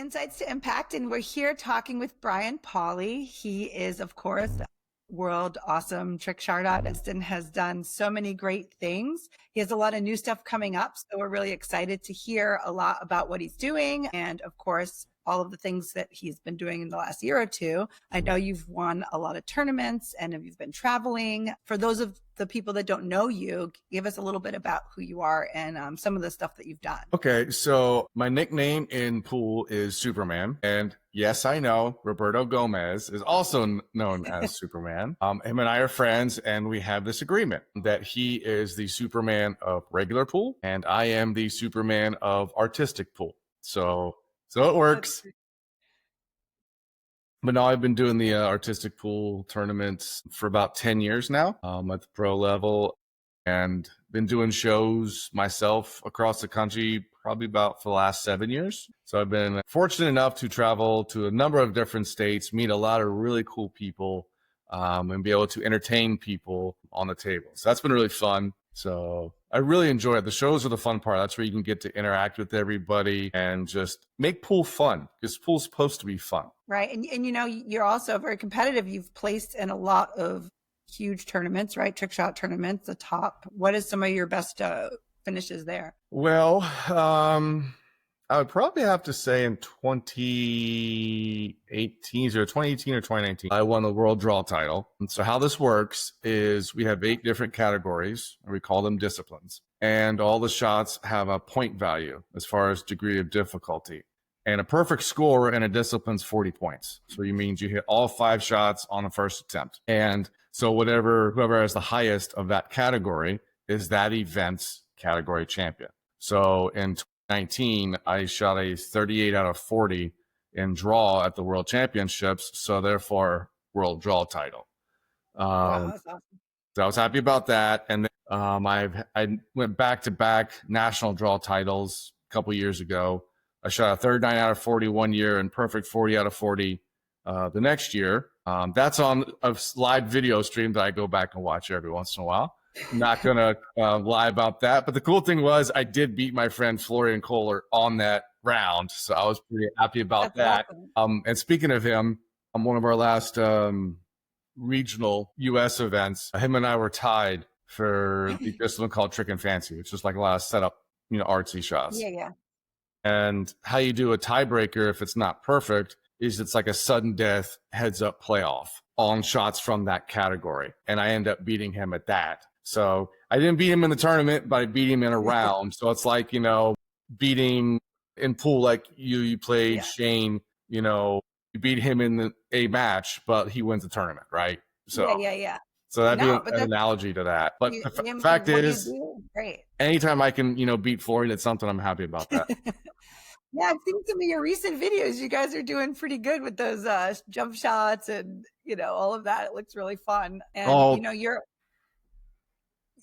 Insights to Impact, and we're here talking with Bryan Pauley. He is, of course, world awesome trick shot artist and has done so many great things. He has a lot of new stuff coming up, so we're really excited to hear a lot about what he's doing and, of course, all of the things that he's been doing in the last year or two. I know you've won a lot of tournaments and you've been traveling. For those of the people that don't know you, give us a little bit about who you are and some of the stuff that you've done. Okay, so my nickname in pool is Superman. And yes, I know Roberto Gomez is also known as Superman. Him and I are friends, and we have this agreement that he is the Superman of regular pool, and I am the Superman of artistic pool. So it works. But now I've been doing the artistic pool tournaments for about 10 years now at the pro level, and been doing shows myself across the country probably about for the last 7 years. So I've been fortunate enough to travel to a number of different states, meet a lot of really cool people, and be able to entertain people on the table. So that's been really fun. So I really enjoy it. The shows are the fun part. That's where you can get to interact with everybody and just make pool fun, because pool's supposed to be fun. Right. And you know, you're also very competitive. You've placed in a lot of huge tournaments, right? Trick shot tournaments, the top. What is some of your best finishes there? Well, I would probably have to say in 2018 or 2019, I won the world draw title. And so how this works is we have 8 different categories, and we call them disciplines. And all the shots have a point value as far as degree of difficulty. And a perfect score in a discipline's 40 points. So it means you hit all 5 shots on the first attempt. And so whoever has the highest of that category is that event's category champion. So in 2019, I shot a 38 out of 40 in draw at the World Championships. So therefore, world draw title. Wow, that's awesome. So I was happy about that. And then, I went back-to-back national draw titles a couple years ago. I shot a 39 out of 40 one year and perfect 40 out of 40 the next year. That's on a live video stream that I go back and watch every once in a while. I'm not going to lie about that. But the cool thing was I did beat my friend Florian Kohler on that round. So I was pretty happy about that. Awesome. And speaking of him, on one of our last regional U.S. events, him and I were tied for the discipline called Trick and Fancy. It's just like a lot of setup, artsy shots. Yeah. And how you do a tiebreaker if it's not perfect is it's like a sudden death heads up playoff on shots from that category. And I end up beating him at that. So I didn't beat him in the tournament, but I beat him in a round. So it's like, beating in pool, like you played Shane, you beat him in a match, but he wins the tournament, right? So yeah. So that'd be an analogy to that. But the fact is, great. Anytime I can, beat Florian, it's something I'm happy about that. Yeah, I've seen some of your recent videos. You guys are doing pretty good with those jump shots and, all of that. It looks really fun. And,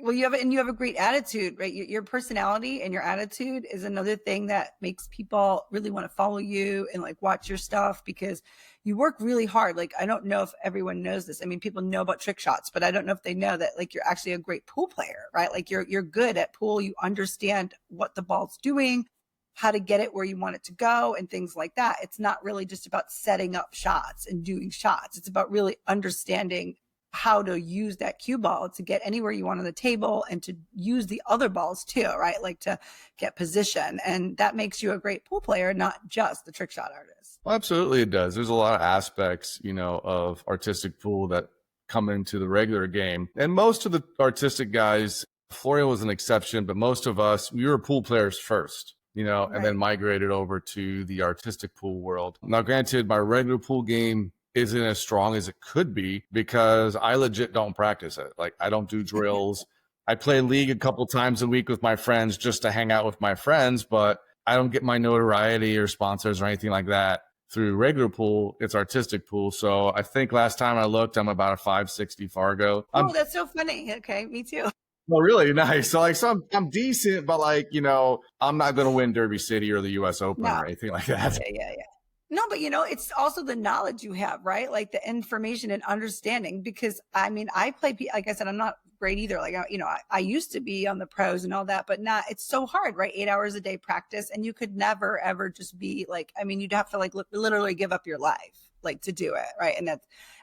you have a great attitude, right? Your personality and your attitude is another thing that makes people really want to follow you and watch your stuff, because you work really hard. I don't know if everyone knows this. I mean, people know about trick shots, but I don't know if they know that you're actually a great pool player, right? You're good at pool. You understand what the ball's doing, how to get it where you want it to go, and things like that. It's not really just about setting up shots and doing shots. It's about really understanding how to use that cue ball to get anywhere you want on the table and to use the other balls too, right? To get position. And that makes you a great pool player, not just the trick shot artist. Well, absolutely it does. There's a lot of aspects, of artistic pool that come into the regular game. And most of the artistic guys, Florian was an exception, but most of us, we were pool players first. Right. And then migrated over to the artistic pool world. Now, granted, my regular pool game isn't as strong as it could be because I legit don't practice it. I don't do drills. I play league a couple times a week with my friends just to hang out with my friends, but I don't get my notoriety or sponsors or anything like that through regular pool. It's artistic pool. So I think last time I looked, I'm about a 560 Fargo. Oh, that's so funny. Okay, me too. Oh, really? Nice. So I'm decent, but I'm not going to win Derby City or the U.S. Open or anything like that. Yeah. No, but it's also the knowledge you have, right? The information and understanding, because I play, like I said, I'm not great either. Like, I used to be on the pros and all that, but it's so hard, right? 8 hours a day practice. And you could never, ever just be like, I mean, you'd have to like literally give up your life, like to do it. Right.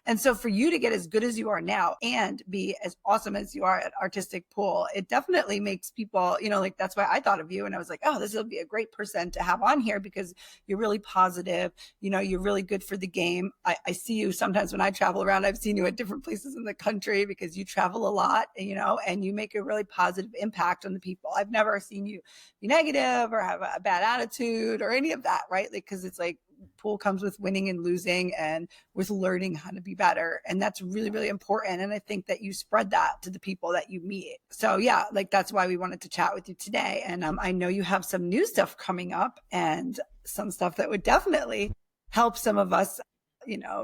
And so for you to get as good as you are now and be as awesome as you are at artistic pool, it definitely makes people, like that's why I thought of you. And I was like, oh, this will be a great person to have on here because you're really positive. You're really good for the game. I see you sometimes when I travel around. I've seen you at different places in the country because you travel a lot, and you make a really positive impact on the people. I've never seen you be negative or have a bad attitude or any of that, right? Like, because it's like, pool comes with winning and losing and with learning how to be better. And that's really, really important. And I think that you spread that to the people that you meet. So yeah, like that's why we wanted to chat with you today. And I know you have some new stuff coming up and some stuff that would definitely help some of us,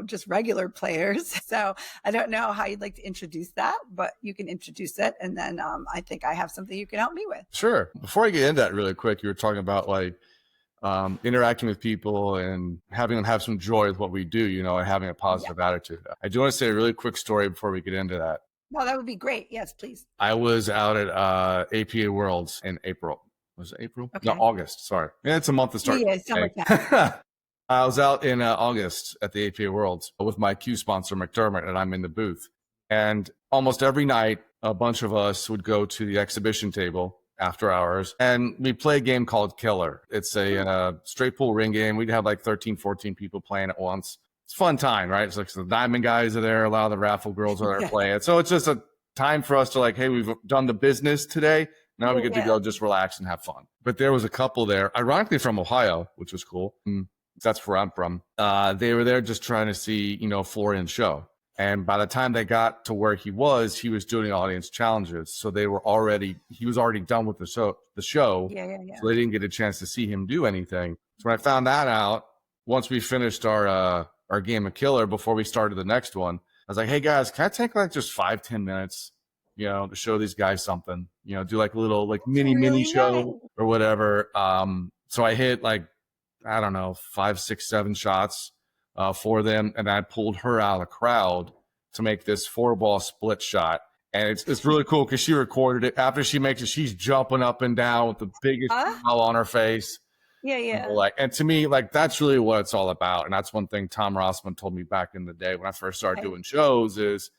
just regular players. So I don't know how you'd like to introduce that, but you can introduce it. And then I think I have something you can help me with. Sure. Before I get into that really quick, you were talking about like interacting with people and having them have some joy with what we do, and having a positive attitude. I do want to say a really quick story before we get into that. No, that would be great. Yes, please. I was out at APA Worlds in April. Was it April? Okay. No, August. Sorry. Yeah, it's a month to start. Yeah, summertime. I was out in August at the APA Worlds with my Q sponsor, McDermott, and I'm in the booth. And almost every night, a bunch of us would go to the exhibition table after hours, and we play a game called Killer. It's a straight pool ring game. We'd have like 13, 14 people playing at once. It's a fun time, right? It's like the diamond guys are there, a lot of the raffle girls are there playing. So it's just a time for us to like, hey, we've done the business today. Now we get to go just relax and have fun. But there was a couple there, ironically from Ohio, which was cool. That's where I'm from. They were there just trying to see, Florian's show. And by the time they got to where he was doing audience challenges. So he was already done with the show. Yeah. So they didn't get a chance to see him do anything. So when I found that out, once we finished our game of Killer, before we started the next one, I was like, hey guys, can I take like just 5-10 minutes, to show these guys something, do like a little like mini show or whatever. So I hit like, I don't know, 5, 6, 7 shots for them, and I pulled her out of the crowd to make this 4-ball split shot. And it's really cool because she recorded it. After she makes it, she's jumping up and down with the biggest smile on her face. Yeah. And to me, like that's really what it's all about. And that's one thing Tom Rossman told me back in the day when I first started doing shows is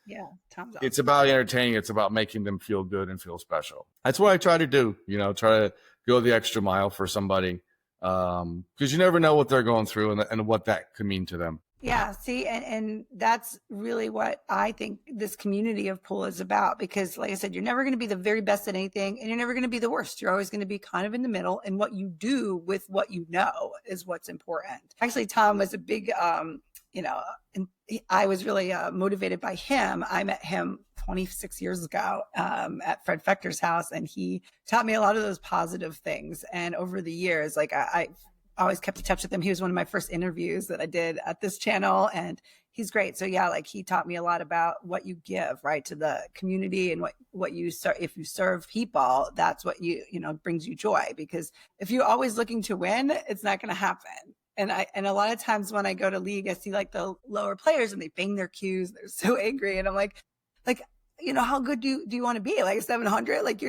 Tom's it's about entertaining. It's about making them feel good and feel special. That's what I try to do, try to go the extra mile for somebody. Because you never know what they're going through and what that could mean to them. Yeah, see, and that's really what I think this community of pool is about. Because like I said, you're never going to be the very best at anything and you're never going to be the worst. You're always going to be kind of in the middle, and what you do with what you know is what's important. Actually, Tom was a big, and I was really motivated by him. I met him 26 years ago at Fred Fechter's house, and he taught me a lot of those positive things. And over the years, like I always kept in touch with him. He was one of my first interviews that I did at this channel, and he's great. So yeah, like he taught me a lot about what you give right to the community and what you serve. If you serve people, that's what brings you joy, because if you're always looking to win, it's not going to happen. And a lot of times when I go to league, I see like the lower players and they bang their cues. They're so angry. And I'm like, how good do you want to be? Like 700? Like,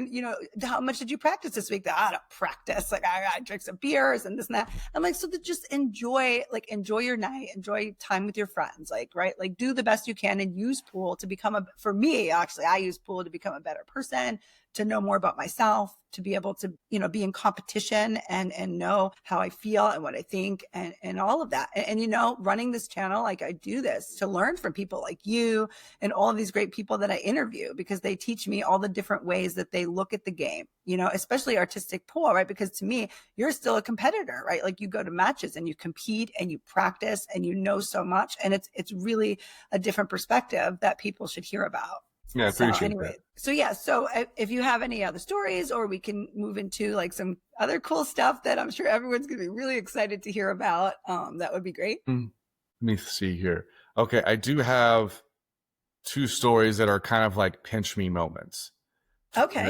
how much did you practice this week? I don't practice. Like I drink some beers and this and that. I'm like, so to just enjoy your night, enjoy time with your friends, like, right? Like do the best you can and use pool to become for me, actually, I use pool to become a better person, to know more about myself, to be able to, be in competition and know how I feel and what I think and all of that. And running this channel, like I do this to learn from people like you and all of these great people that I interview, because they teach me all the different ways that they look at the game, especially artistic pool, right? Because to me, you're still a competitor, right? Like you go to matches and you compete and you practice and you know so much. And it's really a different perspective that people should hear about. Yeah, I appreciate that. So if you have any other stories, or we can move into like some other cool stuff that I'm sure everyone's going to be really excited to hear about, that would be great. Let me see here. Okay, I do have 2 stories that are kind of like pinch me moments. Okay.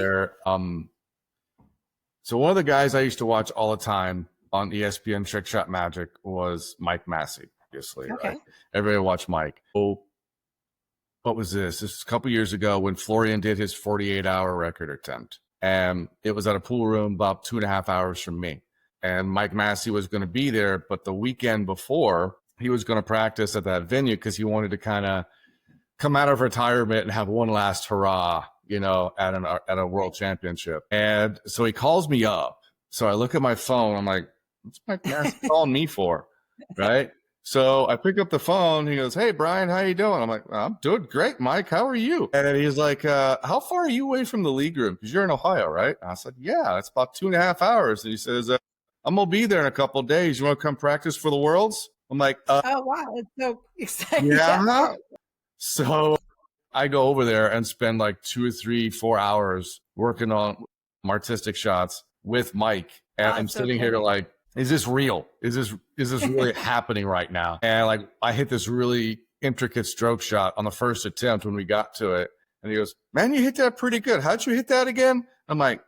So one of the guys I used to watch all the time on ESPN Trick Shot Magic was Mike Massey, obviously. Okay. Right? Everybody watched Mike. So what was this? This was a couple years ago when Florian did his 48-hour record attempt. And it was at a pool room about 2.5 hours from me. And Mike Massey was going to be there, but the weekend before, he was going to practice at that venue because he wanted to kind of come out of retirement and have one last hurrah, at a world championship. And so he calls me up. So I look at my phone. I'm like, what's Mike Massey calling me for? Right. So I pick up the phone. He goes, "Hey, Brian, how you doing?" I'm like, "I'm doing great, Mike. How are you?" And then he's like, "How far are you away from the league room? Because you're in Ohio, right?" And I said, "Yeah, it's about 2.5 hours." And he says, "I'm going to be there in a couple of days. You want to come practice for the Worlds?" I'm like, Oh, wow. That's so exciting. yeah. So I go over there and spend like 2 or 3, 4 hours working on artistic shots with Mike. And I'm sitting here like, is this real? Is this really happening right now? And like, I hit this really intricate stroke shot on the first attempt when we got to it. And he goes, "Man, you hit that pretty good. How'd you hit that again?" I'm like,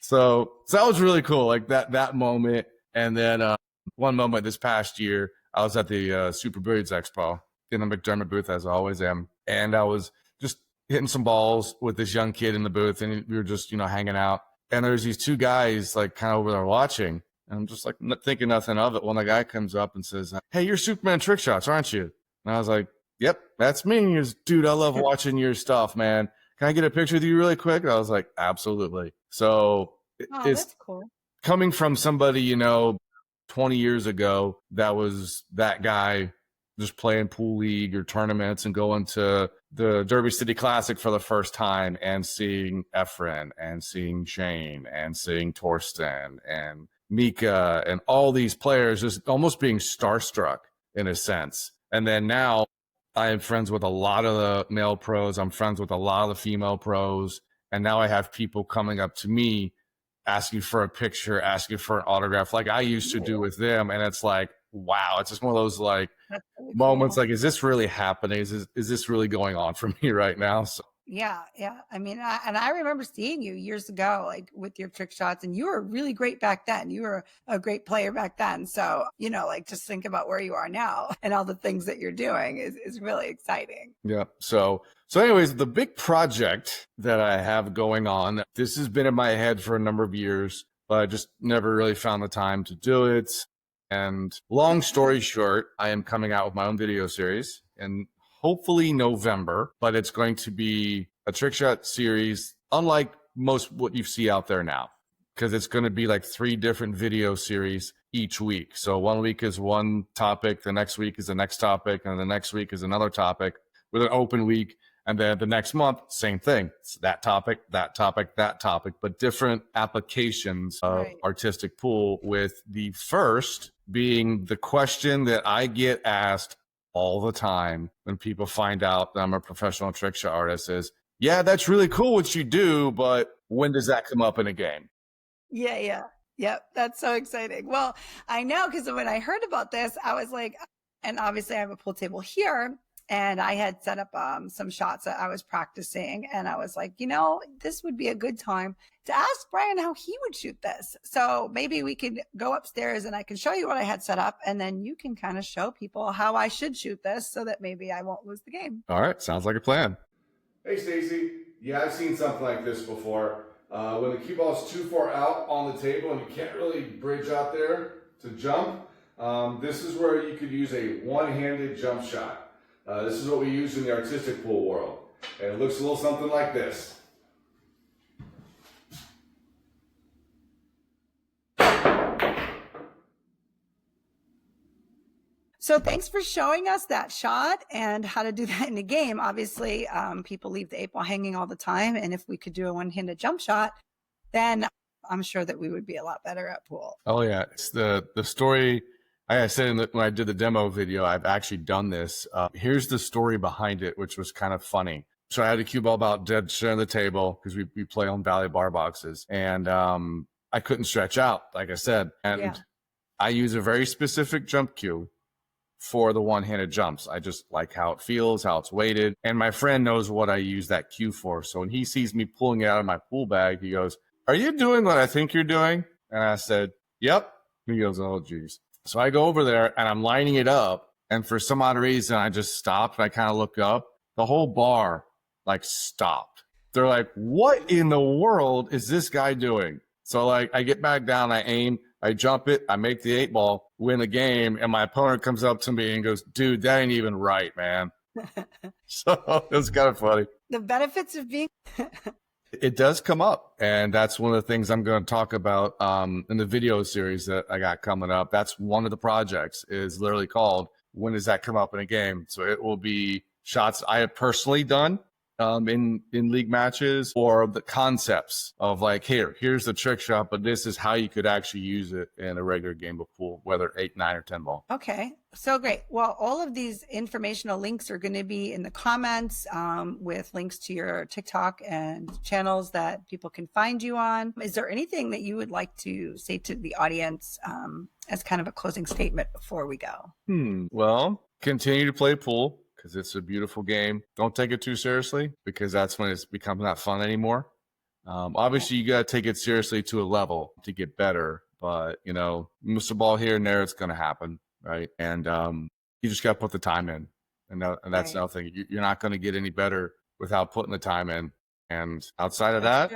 so that was really cool. Like that moment. And then one moment this past year, I was at the Super Billiards Expo in the McDermott booth, as I always am. And I was just hitting some balls with this young kid in the booth, and we were just, hanging out. And there's these two guys like kind of over there watching. And I'm just like thinking nothing of it when the guy comes up and says, "Hey, you're Superman Trick Shots, aren't you?" And I was like, "Yep, that's me." He goes, "Dude, I love watching your stuff, man. Can I get a picture with you really quick?" And I was like, "Absolutely." So it's that's cool. Coming from somebody, 20 years ago, that was that guy just playing pool league or tournaments and going to the Derby City Classic for the first time and seeing Efren and seeing Shane and seeing Torsten and Mika and all these players just almost being starstruck in a sense. And then now I am friends with a lot of the male pros. I'm friends with a lot of the female pros. And now I have people coming up to me asking for a picture, asking for an autograph like I used to do with them. And it's like, wow, it's just one of those like really moments cool. Like, is this really happening? Is this really going on for me right now? So yeah. I mean, I remember seeing you years ago, like with your trick shots, and you were really great back then. You were a great player back then. So, like just think about where you are now and all the things that you're doing is really exciting. Yeah. So anyways, the big project that I have going on, this has been in my head for a number of years, but I just never really found the time to do it. And long story short, I am coming out with my own video series in hopefully November, but it's going to be a trick shot series, unlike most what you see out there now, because it's going to be like 3 different video series each week. So one week is one topic, the next week is the next topic, and the next week is another topic with an open week. And then the next month, same thing. It's that topic, but different applications of artistic pool, with the first being the question that I get asked all the time when people find out that I'm a professional trick shot artist is, "Yeah, that's really cool what you do, but when does that come up in a game?" Yeah. Yep. That's so exciting. Well, I know, because when I heard about this, I was like, and obviously I have a pool table here. And I had set up some shots that I was practicing. And I was like, this would be a good time to ask Brian how he would shoot this. So maybe we could go upstairs and I can show you what I had set up. And then you can kind of show people how I should shoot this so that maybe I won't lose the game. All right. Sounds like a plan. Hey, Stacy. Yeah, I've seen something like this before. When the cue ball is too far out on the table and you can't really bridge out there to jump, this is where you could use a one-handed jump shot. This is what we use in the artistic pool world. And it looks a little something like this. So thanks for showing us that shot and how to do that in a game. Obviously, people leave the 8-ball hanging all the time. And if we could do a one-handed jump shot, then I'm sure that we would be a lot better at pool. Oh, yeah. It's the story. I said when I did the demo video, I've actually done this. Here's the story behind it, which was kind of funny. So I had a cue ball about dead center of the table because we play on Valley bar boxes. And I couldn't stretch out, like I said. And I use a very specific jump cue for the one-handed jumps. I just like how it feels, how it's weighted. And my friend knows what I use that cue for. So when he sees me pulling it out of my pool bag, he goes, "Are you doing what I think you're doing?" And I said, "Yep." And he goes, "Oh, geez." So I go over there and I'm lining it up And for some odd reason, I just stopped and I kind of look up. The whole bar like stopped. They're like, what in the world is this guy doing? So like I get back down, I aim, I jump it, I make the 8-ball, win the game, and my opponent comes up to me and goes, dude, that ain't even right, man. So it was kind of funny. The benefits of being It does come up, and that's one of the things I'm going to talk about in the video series that I got coming up. That's one of the projects is literally called When Does That Come Up in a Game? So it will be shots I have personally done in league matches, or the concepts of like, here's the trick shot, but this is how you could actually use it in a regular game of pool, whether 8, 9, or 10 ball. Okay, so great. Well, all of these informational links are going to be in the comments with links to your TikTok and channels that people can find you on. Is there anything that you would like to say to the audience as kind of a closing statement before we go? Well, continue to play pool, because it's a beautiful game. Don't take it too seriously, because that's when it's become not fun anymore. Obviously, you got to take it seriously to a level to get better. But, you know, miss the ball here and there, it's going to happen, right? And you just got to put the time in. And that's another thing. You're not going to get any better without putting the time in. And outside of that,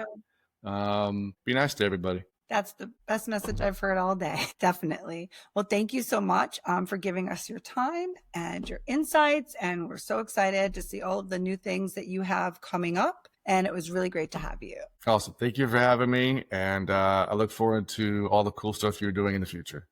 be nice to everybody. That's the best message I've heard all day. Definitely. Well, thank you so much for giving us your time and your insights. And we're so excited to see all of the new things that you have coming up. And it was really great to have you. Awesome. Thank you for having me. And I look forward to all the cool stuff you're doing in the future.